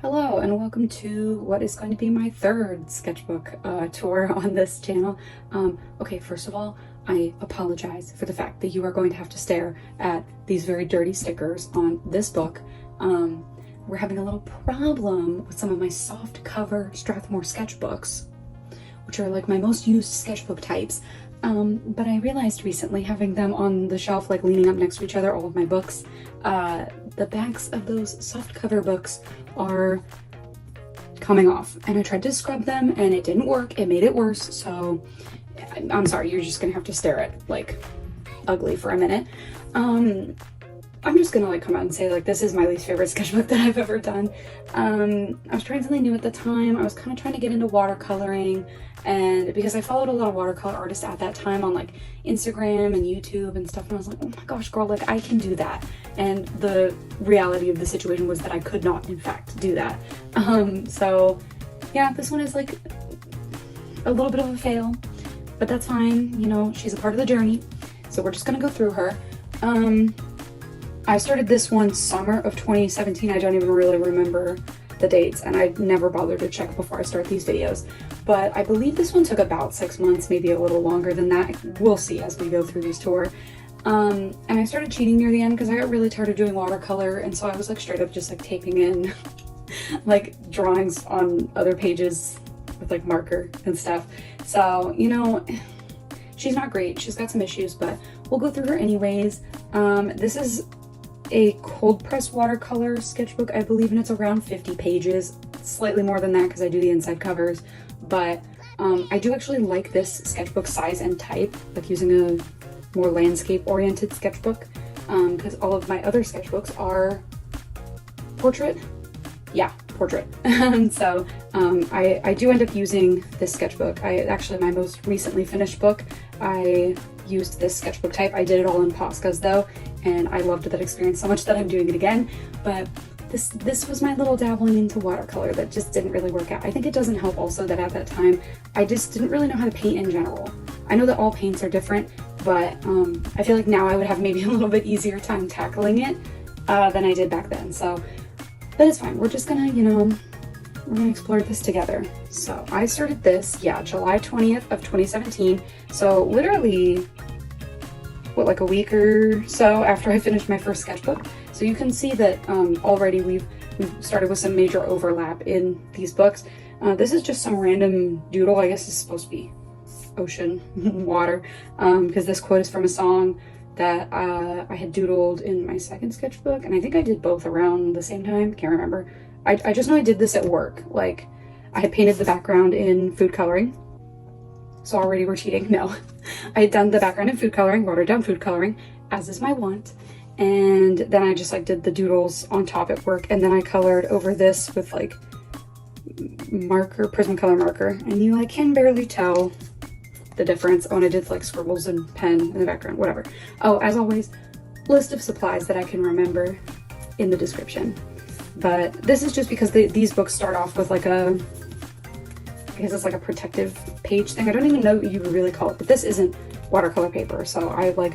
Hello and welcome to what is going to be my third sketchbook tour on this channel. Okay, first of all, I apologize for the fact that you are going to have to stare at these very dirty stickers on this book. We're having a little problem with some of my soft cover Strathmore sketchbooks, which are like my most used sketchbook types. But I realized recently, having them on the shelf, like leaning up next to each other, all of my books, the backs of those soft cover books are coming off. And I tried to scrub them and it didn't work. It made it worse. So I'm sorry, you're just gonna have to stare at like ugly for a minute. I'm just gonna like come out and say like this is my least favorite sketchbook that I've ever done. I was trying something new at the time. I was kind of trying to get into watercoloring, and because I followed a lot of watercolor artists at that time on like Instagram and YouTube and stuff, and I was like, oh my gosh, girl, like I can do that. And the reality of the situation was that I could not in fact do that. So yeah, this one is like a little bit of a fail, but that's fine. You know, she's a part of the journey, so we're just gonna go through her. I started this one summer of 2017. I don't even really remember the dates, and I never bothered to check before I start these videos. But I believe this one took about 6 months, maybe a little longer than that. We'll see as we go through this tour. And I started cheating near the end because I got really tired of doing watercolor, and so I was like straight up just like taping in like drawings on other pages with like marker and stuff. So, you know, she's not great. She's got some issues, but we'll go through her anyways. This is a cold press watercolor sketchbook, I believe, and it's around 50 pages, slightly more than that because I do the inside covers. But I do actually like this sketchbook size and type, like using a more landscape oriented sketchbook, because all of my other sketchbooks are portrait. Yeah, portrait. So I do end up using this sketchbook. My most recently finished book, I used this sketchbook type. I did it all in Poscas though, and I loved that experience so much that I'm doing it again. But this was my little dabbling into watercolor that just didn't really work out. I think it doesn't help also that at that time I just didn't really know how to paint in general. I know that all paints are different, but I feel like now I would have maybe a little bit easier time tackling it than I did back then. So, but it's fine. We're just gonna, you know, we're gonna explore this together. So I started this, yeah, July 20th of 2017. So literally, what, like a week or so after I finished my first sketchbook. So you can see that already we've started with some major overlap in these books. This is just some random doodle. I guess it's supposed to be ocean water, because this quote is from a song that I had doodled in my second sketchbook, and I think I did both around the same time. Can't remember. I just know I did this at work. Like, I had painted the background in food coloring. So already we're cheating. No, I had done the background in food coloring, watered down food coloring, as is my want. And then I just like did the doodles on top at work, and then I colored over this with like marker, Prismacolor marker, and you like can barely tell the difference when I did like scribbles and pen in the background, whatever. Oh, as always, list of supplies that I can remember in the description. But this is just because these books start off with like I guess it's like a protective page thing. I don't even know what you would really call it, but this isn't watercolor paper. So I like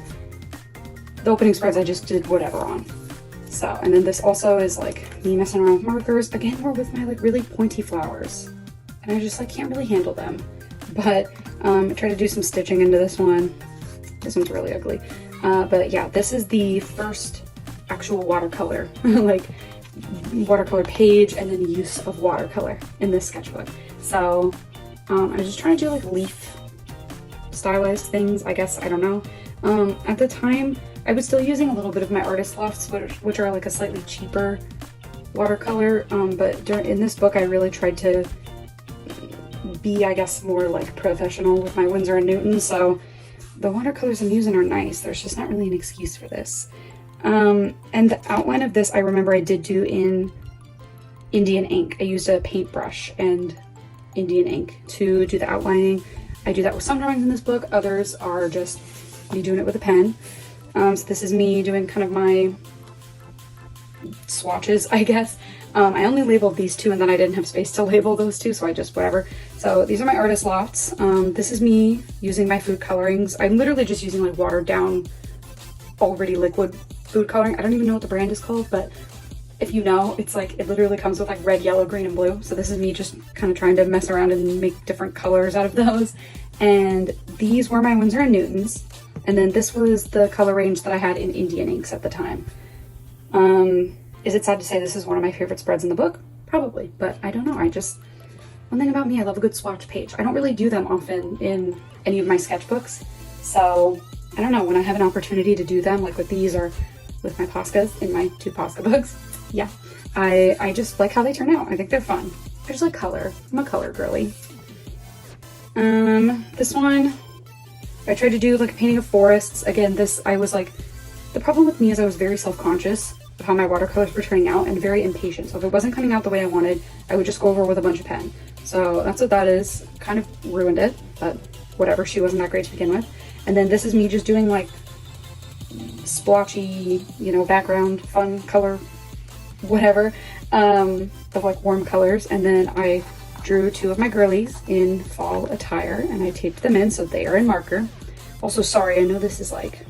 the opening spreads I just did whatever on. So, and then this also is like me messing around with markers. Again, we're with my like really pointy flowers, and I just like can't really handle them. But I tried to do some stitching into this one. This one's really ugly. But yeah, this is the first actual watercolor, like watercolor page and then use of watercolor in this sketchbook. So I was just trying to do like leaf stylized things, I guess. I don't know. At the time, I was still using a little bit of my artist Lofts, which are like a slightly cheaper watercolor. But in this book, I really tried to be, I guess, more like professional with my Winsor&Newton. So the watercolors I'm using are nice. There's just not really an excuse for this. And the outline of this, I remember I did do in Indian ink. I used a paintbrush and Indian ink to do the outlining. I do that with some drawings in this book. Others are just me doing it with a pen. So this is me doing kind of my swatches, I guess. I only labeled these two, and then I didn't have space to label those two, so I just whatever. So these are my artist Lofts. This is me using my food colorings. I'm literally just using like watered down, already liquid food coloring. I don't even know what the brand is called, but if you know, it's like, it literally comes with like red, yellow, green, and blue. So this is me just kind of trying to mess around and make different colors out of those. And these were my Winsor&Newtons. And then this was the color range that I had in Indian inks at the time. Is it sad to say this is one of my favorite spreads in the book? Probably, but I don't know. One thing about me, I love a good swatch page. I don't really do them often in any of my sketchbooks. So I don't know, when I have an opportunity to do them, like with these or with my Poscas in my 2 Posca books, yeah, I just like how they turn out. I think they're fun. I just like color. I'm a color girly. This one, I tried to do like a painting of forests. Again, the problem with me is I was very self-conscious of how my watercolors were turning out and very impatient. So if it wasn't coming out the way I wanted, I would just go over with a bunch of pen. So that's what that is. Kind of ruined it, but whatever, she wasn't that great to begin with. And then this is me just doing like splotchy, you know, background, fun color, whatever, of like warm colors. And then I drew 2 of my girlies in fall attire and I taped them in so they are in marker. Also, sorry, I know this is like,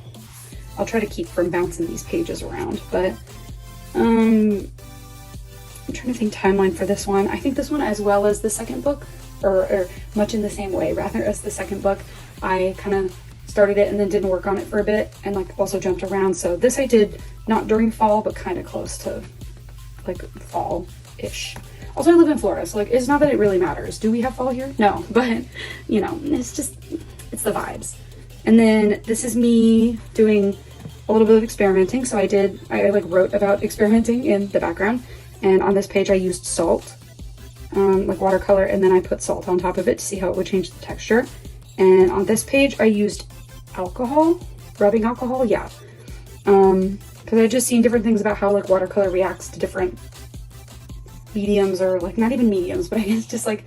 I'll try to keep from bouncing these pages around, but I'm trying to think timeline for this one. I think this one, as well as the second book, or much in the same way, rather, as the second book, I kind of started it and then didn't work on it for a bit and like also jumped around. So this I did not during fall, but kind of close to like fall-ish. Also, I live in Florida, so like, it's not that it really matters. Do we have fall here? No, but you know, it's the vibes. And then this is me doing a little bit of experimenting. So I like wrote about experimenting in the background. And on this page I used salt, like watercolor, and then I put salt on top of it to see how it would change the texture. And on this page I used alcohol, rubbing alcohol, yeah. Because I'd just seen different things about how like watercolor reacts to different mediums, or like not even mediums, but I guess just like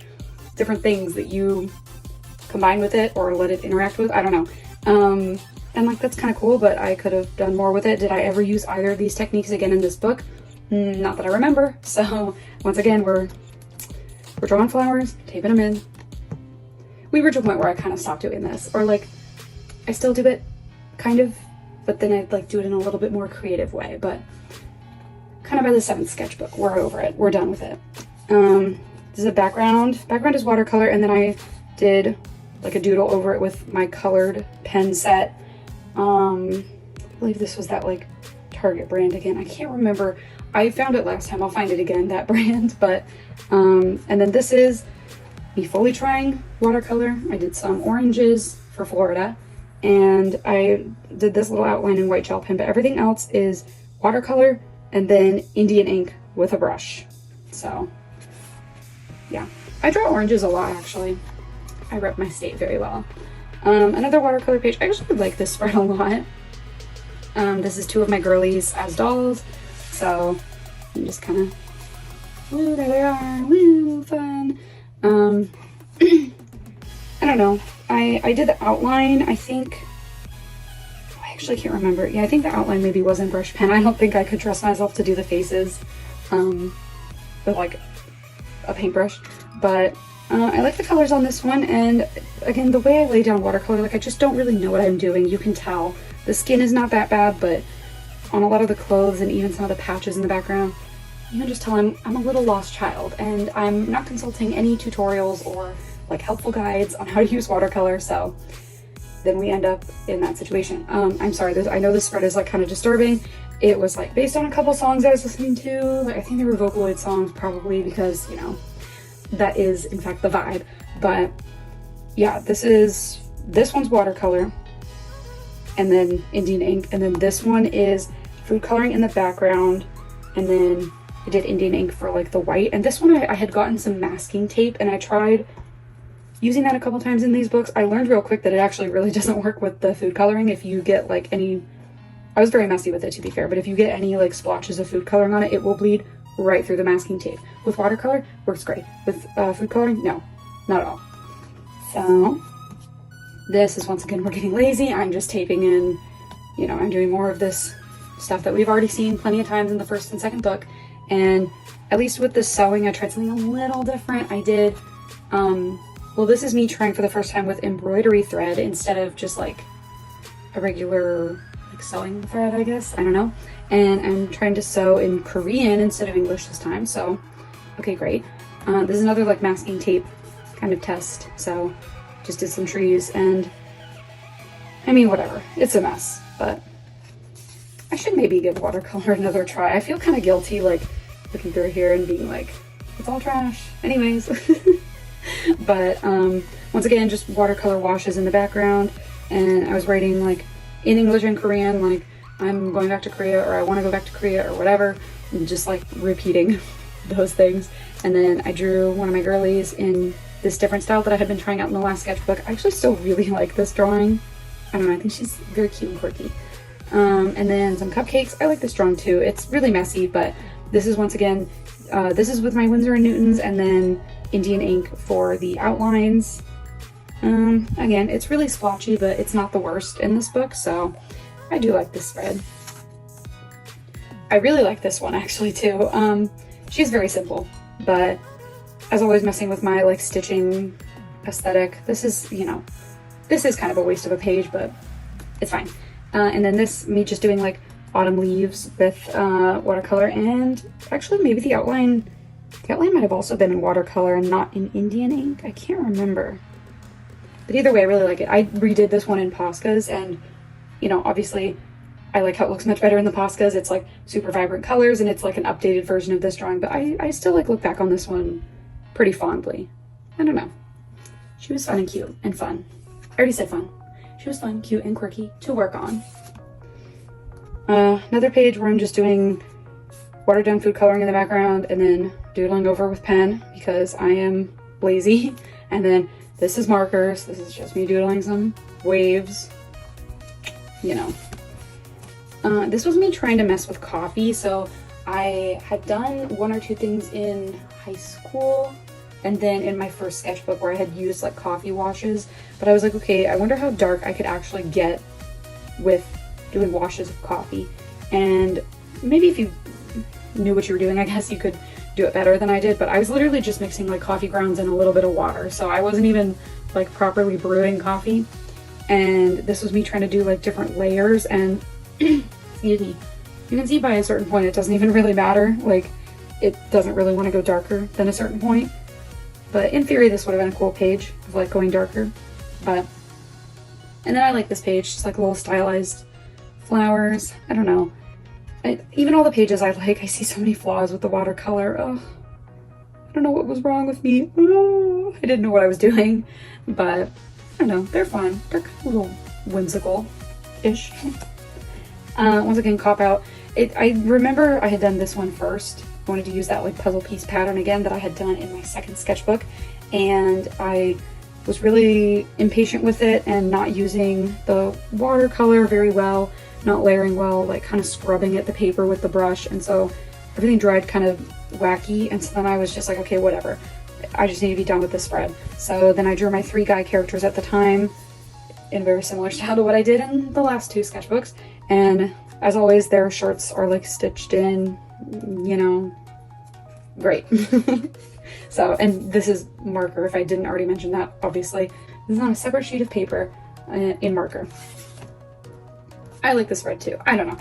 different things that you combine with it or let it interact with, I don't know. And like, that's kind of cool, but I could have done more with it. Did I ever use either of these techniques again in this book? Not that I remember. So once again, we're drawing flowers, taping them in. We reached a point where I kind of stopped doing this, or like, I still do it kind of, but then I'd like do it in a little bit more creative way. But kind of by the 7th sketchbook, we're over it. We're done with it. This is a background. Background is watercolor, and then I did like a doodle over it with my colored pen set. I believe this was that like Target brand again. I can't remember. I found it last time. I'll find it again, that brand. But and then this is me fully trying watercolor. I did some oranges for Florida, and I did this little outline in white gel pen, but everything else is watercolor and then Indian ink with a brush. So yeah, I draw oranges a lot actually. I rep my state very well. Another watercolor page. I actually like this spread a lot. This is 2 of my girlies as dolls. So I'm just kind of, woo, there they are, woo, fun. I don't know. I did the outline, I think. I actually can't remember. Yeah, I think the outline maybe was in brush pen. I don't think I could trust myself to do the faces with like a paintbrush, but I like the colors on this one. And again, the way I lay down watercolor, like I just don't really know what I'm doing. You can tell the skin is not that bad, but on a lot of the clothes and even some of the patches in the background, you can just tell I'm a little lost child, and I'm not consulting any tutorials or like helpful guides on how to use watercolor. So then we end up in that situation. I'm sorry, I know this spread is like kind of disturbing. It was like based on a couple songs I was listening to. Like I think they were Vocaloid songs probably, because you know, that is in fact the vibe. But yeah, this one's watercolor and then Indian ink, and then this one is food coloring in the background, and then I did Indian ink for like the white. And this one I had gotten some masking tape, and I tried using that a couple times in these books. I learned real quick that it actually really doesn't work with the food coloring. If you get like any, I was very messy with it to be fair, but if you get any like splotches of food coloring on it, it will bleed right through the masking tape. With watercolor, works great. With food coloring, no, not at all. So this is, once again, we're getting lazy. I'm just taping in, you know, I'm doing more of this stuff that we've already seen plenty of times in the 1st and 2nd book. And at least with the sewing, I tried something a little different. I did, well, this is me trying for the first time with embroidery thread instead of just like a regular like sewing thread, I guess, I don't know. And I'm trying to sew in Korean instead of English this time, so okay, great. This is another like masking tape kind of test, so just did some trees, and I mean, whatever, it's a mess, but I should maybe give watercolor another try. I feel kind of guilty like looking through here and being like, it's all trash anyways. But once again, just watercolor washes in the background, and I was writing like in English and Korean, like I'm going back to Korea, or I want to go back to Korea, or whatever, and just like repeating those things. And then I drew one of my girlies in this different style that I had been trying out in the last sketchbook. I actually still really like this drawing. I don't know, I think she's very cute and quirky. And then some cupcakes. I like this drawing too. It's really messy, but this is once again, this is with my Winsor&Newtons, and then Indian ink for the outlines. Again, it's really splotchy, but it's not the worst in this book, so I do like this spread. I really like this one actually too. She's very simple, but as always, messing with my like stitching aesthetic. This is, you know, this is kind of a waste of a page, but it's fine. And then this, me just doing like autumn leaves with watercolor, and actually maybe the outline might have also been in watercolor and not in Indian ink. I can't remember. But either way, I really like it. I redid this one in Poscas, and you know, obviously I like how it looks much better in the Poscas. It's like super vibrant colors, and it's like an updated version of this drawing, but I still like look back on this one pretty fondly. I don't know. She was fun and cute and fun. I already said fun. She was fun, cute, and quirky to work on. Another page where I'm just doing watered down food coloring in the background and then doodling over with pen because I am lazy. And then this is markers. This is just me doodling some waves, you know. This was me trying to mess with coffee. So I had done one or two things in high school and then in my first sketchbook where I had used like coffee washes, but I was like, okay, I wonder how dark I could actually get with doing washes of coffee. And maybe if you knew what you were doing, I guess you could do it better than I did, but I was literally just mixing like coffee grounds and a little bit of water, so I wasn't even like properly brewing coffee. And this was me trying to do like different layers, and excuse me, you can see by a certain point it doesn't even really matter, like it doesn't really want to go darker than a certain point. But in theory this would have been a cool page of like going darker. But and then I like this page, just like little stylized flowers. I don't know, even all the pages I like, I see so many flaws with the watercolor. Oh, I don't know what was wrong with me. Oh, I didn't know what I was doing, but I don't know, they're fun. They're kind of a little whimsical-ish. Once again, cop out. I remember I had done this one first. I wanted to use that like puzzle piece pattern again that I had done in my second sketchbook, and I was really impatient with it and not using the watercolor very well, not layering well, like kind of scrubbing at the paper with the brush, and so everything dried kind of wacky. And so then I was just like, okay, whatever, I just need to be done with this spread. So then I drew my 3 guy characters at the time in a very similar style to what I did in the last 2 sketchbooks, and as always their shirts are like stitched in, you know, great. So, and this is marker, if I didn't already mention that, obviously. This is on a separate sheet of paper in marker. I like this spread too. I don't know.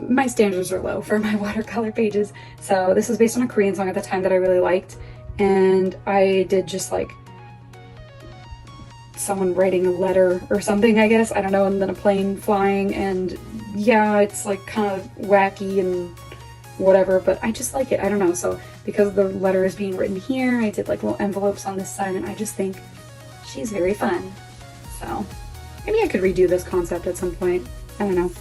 My standards are low for my watercolor pages. So this was based on a Korean song at the time that I really liked. And I did just like someone writing a letter or something, I guess. I don't know. And then a plane flying. And yeah, it's like kind of wacky and whatever, but I just like it. I don't know. So because the letter is being written here, I did like little envelopes on this side, and I just think she's very fun. So maybe I could redo this concept at some point. I don't know.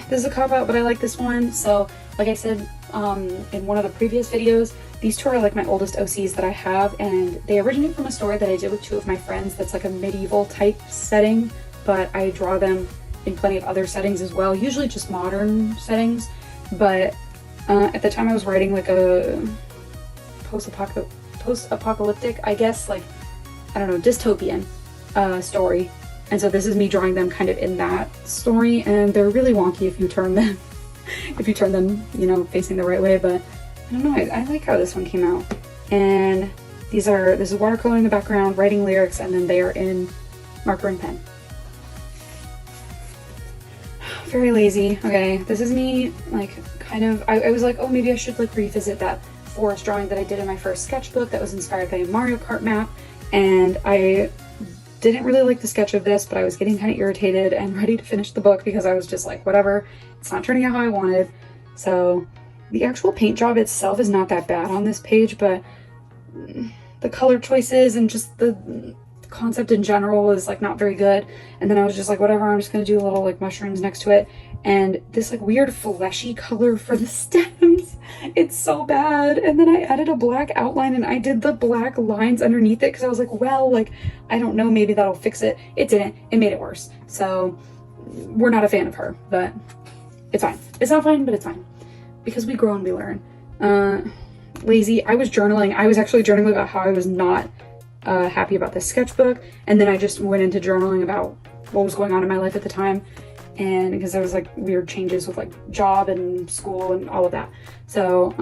This is a cop-out, but I like this one. So like I said in one of the previous videos, these 2 are like my oldest OCs that I have, and they originate from a story that I did with 2 of my friends that's like a medieval type setting, but I draw them in plenty of other settings as well, usually just modern settings. But at the time I was writing like a post-apocalyptic, I guess, like, I don't know, dystopian story. And so this is me drawing them kind of in that story, and they're really wonky if you turn them, you know, facing the right way. But I don't know, I like how this one came out. And this is watercolor in the background, writing lyrics, and then they are in marker and pen. very lazy. Okay, this is me, like, kind of, I was like, oh, maybe I should, like, revisit that forest drawing that I did in my first sketchbook that was inspired by a Mario Kart map, and I didn't really like the sketch of this, but I was getting kind of irritated and ready to finish the book because I was just like, whatever, it's not turning out how I wanted. So the actual paint job itself is not that bad on this page, but the color choices and just the concept in general is like not very good. And then I was just like, whatever, I'm just gonna do little like mushrooms next to it, and this like weird fleshy color for the stems, it's so bad. And then I added a black outline and I did the black lines underneath it because I was like, well, like, I don't know, maybe that'll fix it. It didn't. It made it worse. So we're not a fan of her, but it's fine. It's not fine, but it's fine because we grow and we learn. Lazy. I was journaling. I was actually journaling about how I was not happy about this sketchbook, and then I just went into journaling about what was going on in my life at the time, and because there was like weird changes with like job and school and all of that. So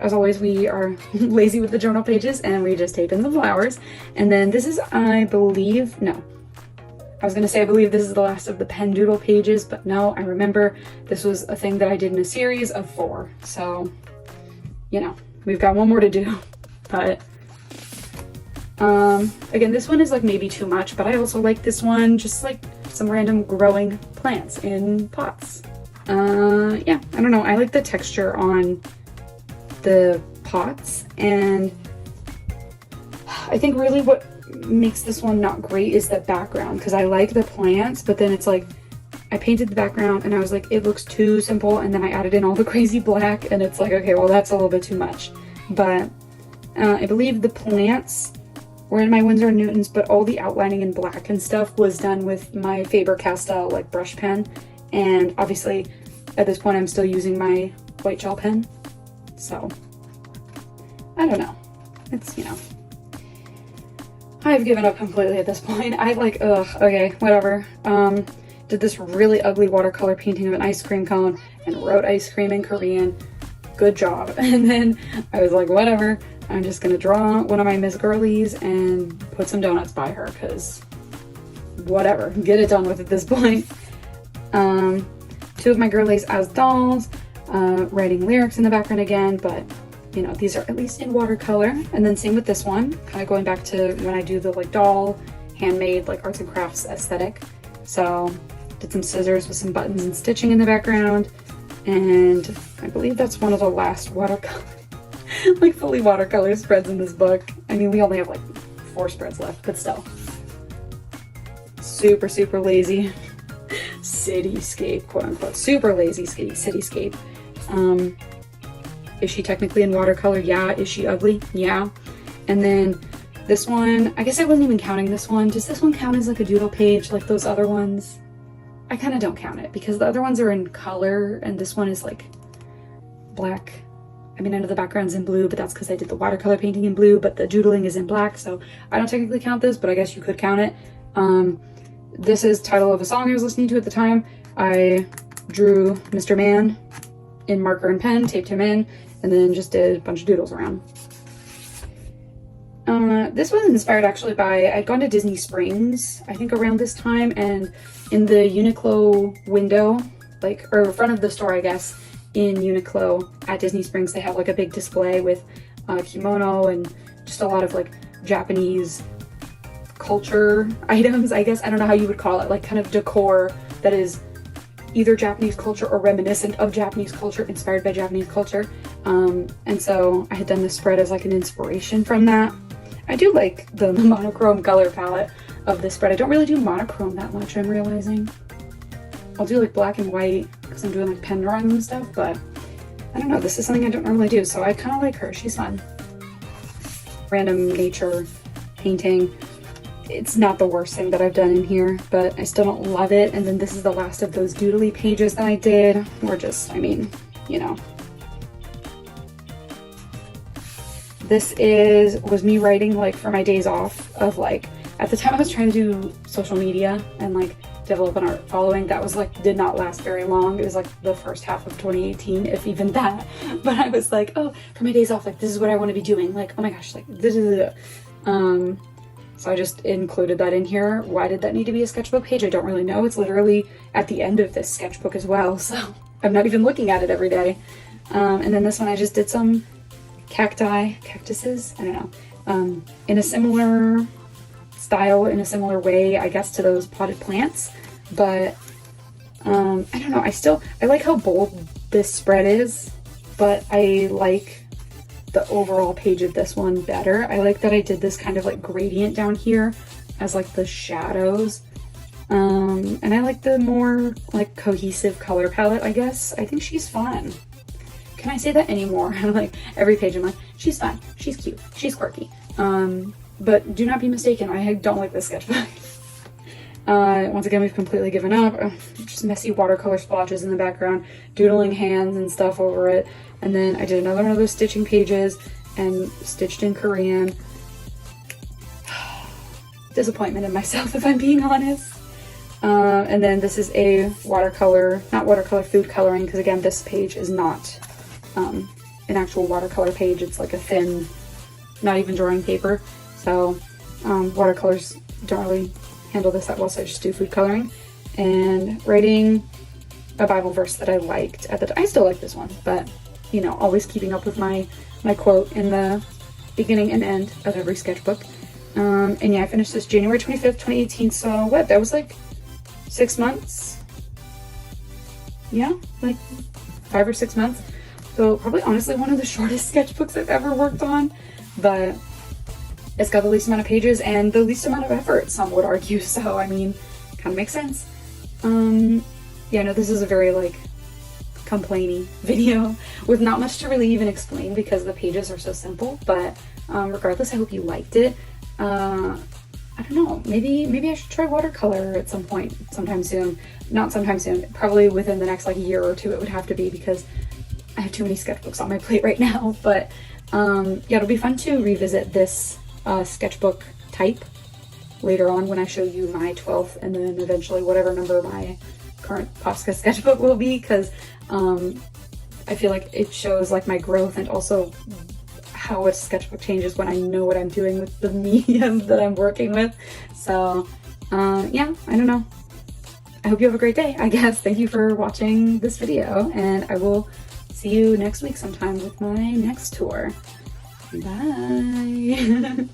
as always, we are lazy with the journal pages and we just tape in the flowers. And then this is, I believe, no, I was gonna say I believe this is the last of the pen doodle pages, but no, I remember this was a thing that I did in a series of 4, so you know, we've got one more to do. But again, this one is like maybe too much, but I also like this one, just like some random growing plants in pots. Yeah, I don't know, I like the texture on the pots, and I think really what makes this one not great is the background, because I like the plants, but then it's like I painted the background and I was like, it looks too simple, and then I added in all the crazy black and it's like, okay, well, that's a little bit too much. But I believe the plants were in my Winsor&Newtons, but all the outlining in black and stuff was done with my Faber-castell like brush pen, and obviously at this point I'm still using my white gel pen, so I don't know, it's, you know, I've given up completely at this point. I like, ugh, okay, whatever. Did this really ugly watercolor painting of an ice cream cone and wrote ice cream in Korean. Good job. And then I was like, whatever, I'm just gonna draw one of my Miss Girlies and put some donuts by her, because whatever, get it done with at this point. 2 of my girlies as dolls, writing lyrics in the background again, but you know, these are at least in watercolor. And then same with this one, kind of going back to when I do the like doll, handmade, like arts and crafts aesthetic. So did some scissors with some buttons and stitching in the background. And I believe that's one of the last watercolor, like fully watercolor spreads in this book. I mean, we only have like 4 spreads left, but still. Super, super lazy cityscape, quote unquote. Super lazy cityscape. Is she technically in watercolor? Yeah. Is she ugly? Yeah. And then this one, I guess I wasn't even counting this one. Does this one count as like a doodle page like those other ones? I kind of don't count it because the other ones are in color and this one is like black. I mean, I know the background's in blue, but that's because I did the watercolor painting in blue, but the doodling is in black, so I don't technically count this, but I guess you could count it. This is title of a song I was listening to at the time. I drew Mr. Man in marker and pen, taped him in, and then just did a bunch of doodles around. This was inspired actually by, I'd gone to Disney Springs, I think around this time, and in the Uniqlo window, like, or front of the store, I guess, in Uniqlo at Disney Springs, they have like a big display with kimono and just a lot of like Japanese culture items, I guess. I don't know how you would call it, like kind of decor that is either Japanese culture or reminiscent of Japanese culture, inspired by Japanese culture. And so I had done this spread as like an inspiration from that. I do like the monochrome color palette of this spread. I don't really do monochrome that much, I'm realizing. I'll do like black and white because I'm doing like pen drawing and stuff, but I don't know, this is something I don't normally do, so I kind of like her. She's fun. Random nature painting. It's not the worst thing that I've done in here, but I still don't love it. And then this is the last of those doodly pages that I did. Or just, I mean, you know. This was me writing like for my days off of like, at the time I was trying to do social media and like develop an art following. That was like, did not last very long. It was like the first half of 2018, if even that. But I was like, oh, for my days off, like this is what I want to be doing. Like, oh my gosh, like, So I just included that in here. Why did that need to be a sketchbook page? I don't really know. It's literally at the end of this sketchbook as well, so I'm not even looking at it every day. And then this one I just did some cactuses, I don't know, in a similar style, in a similar way, I guess, to those potted plants. But I don't know, I like how bold this spread is, but I like the overall page of this one better. I like that I did this kind of like gradient down here as like the shadows. And I like the more like cohesive color palette, I guess. I think she's fun. Can I say that anymore? Like every page I'm like, she's fun, she's cute, she's quirky. But do not be mistaken, I don't like this sketchbook. Once again, we've completely given up. Just messy watercolor splotches in the background, doodling hands and stuff over it. And then I did another one of those stitching pages and stitched in Korean. Disappointment in myself, if I'm being honest. And then this is a watercolor, not watercolor, food coloring, because again, this page is not an actual watercolor page. It's like a thin, not even drawing paper. So watercolors don't really handle this that well, so I just do food coloring. And writing a Bible verse that I liked at the time. I still like this one, but you know, always keeping up with my quote in the beginning and end of every sketchbook. And yeah, I finished this January 25th, 2018. So what, that was like 6 months? Yeah, like 5 or 6 months. So probably honestly one of the shortest sketchbooks I've ever worked on, but it's got the least amount of pages and the least amount of effort, some would argue. So I mean, kind of makes sense. Yeah, no, this is a very like complainy video with not much to really even explain because the pages are so simple. But regardless, I hope you liked it. I don't know, maybe I should try watercolor at some point, sometime soon. Not sometime soon, probably within the next like year or two it would have to be, because I have too many sketchbooks on my plate right now. But yeah, it'll be fun to revisit this sketchbook type later on when I show you my 12th and then eventually whatever number my current Posca sketchbook will be, because I feel like it shows like my growth and also how a sketchbook changes when I know what I'm doing with the medium that I'm working with. So yeah, I don't know. I hope you have a great day, I guess. Thank you for watching this video, and I will see you next week sometime with my next tour. Bye.